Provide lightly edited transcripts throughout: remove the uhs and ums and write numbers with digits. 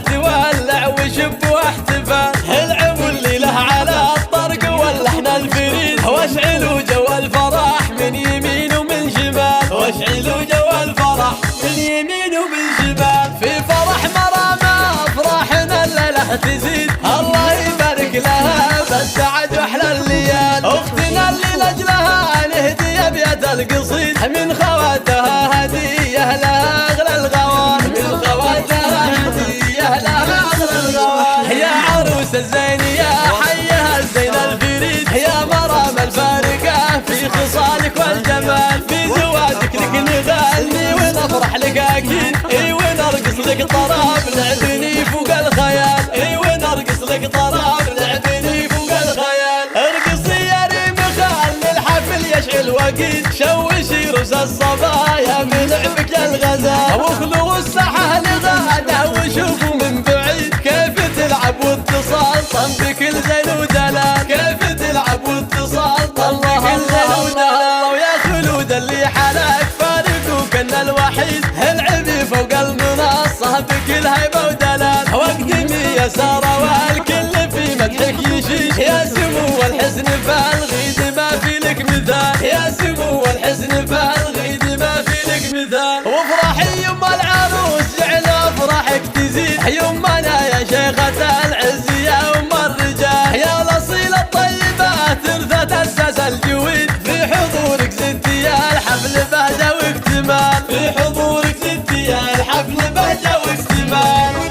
تولع وشب واحتفال، العب الليله على الطرق واللحن الفريد، واشعلوا جو الفرح من يمين ومن شمال، واشعلوا جو الفرح من يمين ومن شمال. في فرح مرامى افراحنا الليله تزيد، الله يبارك لها بالسعد واحلى الليال. اختنا اللي لاجلها نهدي ابيات القصيد، من خواتها هديه لها اغلى الغوان، من خواتها هديه لها اغلى الغوان. يا عروس الزين يا حيها الزين الفريد، يا مرام الفارقه في خصالك والجمال، في زواجك لك نغني ونفرح لك اكيد، اي ونرقص لك طراب لعبني فوق الخيال، اي ونرقص لك طراب لعبني فوق الخيال. ارقصي يا ريم خلي الحفل يشعل وقيد، شوشي رؤوس الصبايا بلعبك يا الغزال، واخلوا الساحه لغاده وشوفوا من بعيد كيف تلعب واتصال طن بكل زين ودلال، كيف تلعب واتصال طن بكل زين ودلال. ويا خلود اللي حالك فارق وكان الوحيد، العبي فوق المنصه بكل هيبه ودلال، واقدمي يا ساره والكل في مدحك يشيش، يا سمو الحسن فالغيد ما في لك مثال، يا سمو الحسن فالغيد ما في لك مثال. وافرحي يما العروس جعل افراحك تزيد، يمنا يا شيخة العز يا ام الرجال، يا الاصيل الطيبات ترثت اساس الجويد، في حضورك زدتي يا الحفل بهجه واكتمال، في حضورك زدتي يا الحفل بهجه واكتمال.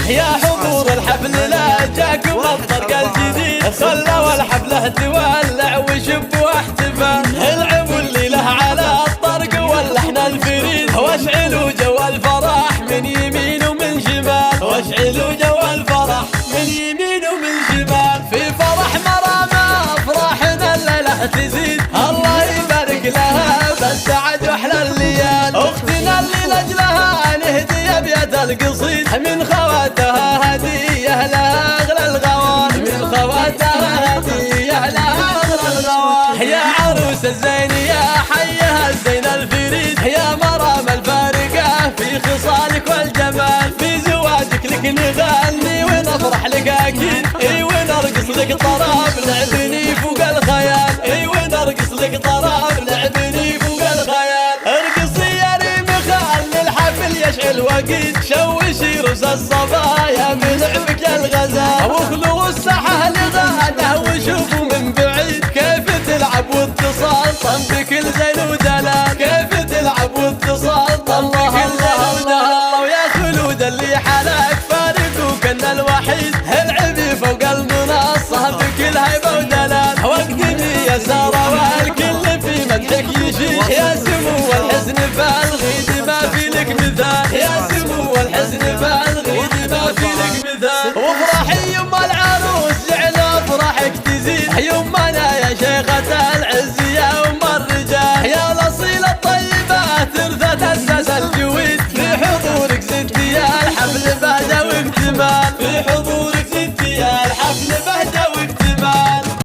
يا حضور الحفل لا جاكم الطرق الجديد، خلوا الحفله تولع وشب واحتفال، العبوا الليله على الطرق واللحن الفريد، واشعلوا جو الفرح من يمين ومن شمال، واشعلوا جو الفرح من يمين ومن شمال. في فرح مرامى افراحنا الليله تزيد، الله يبارك لها بالسعد واحلى الليال. اختنا اللي لاجلها نهدي ابيات القصيد، من خواتها هديه لها اغلى الغوان، من خواتها هديه لها اغلى الغوان. يا عروس الزين يا حيها الزين الفريد، يا مرام الفارقه في خصالك والجمال، في زواجك لك نغني ونفرح لك اكيد، اي ونرقص لك طراب لعبني فوق الخيال، اي ونرقص لك طراب لعبني فوق الخيال. ارقصي يا ريم خلي الحفل يشعل وقيد، شوشي رؤوس الصبايا بلعبك يا الغزال، واخلوا الساحه لغاده وشوفوا من بعيد كيف تلعب واتصال طن بكل زين ودلال، كيف تلعب واتصال طن بكل زين ودلال. ويا خلود اللي حالك فارق وكان الوحيد، العبي فوق المنصه بكل هيبه ودلال، واقدمي يا ساره والكل في مدحك يشيش، يا سمو الحسن فالغيد ما في لك مثال، يا سمو الحسن فالغيد ما في لك مثال. وافرحي يما العروس جعل افراحك تزيد، يما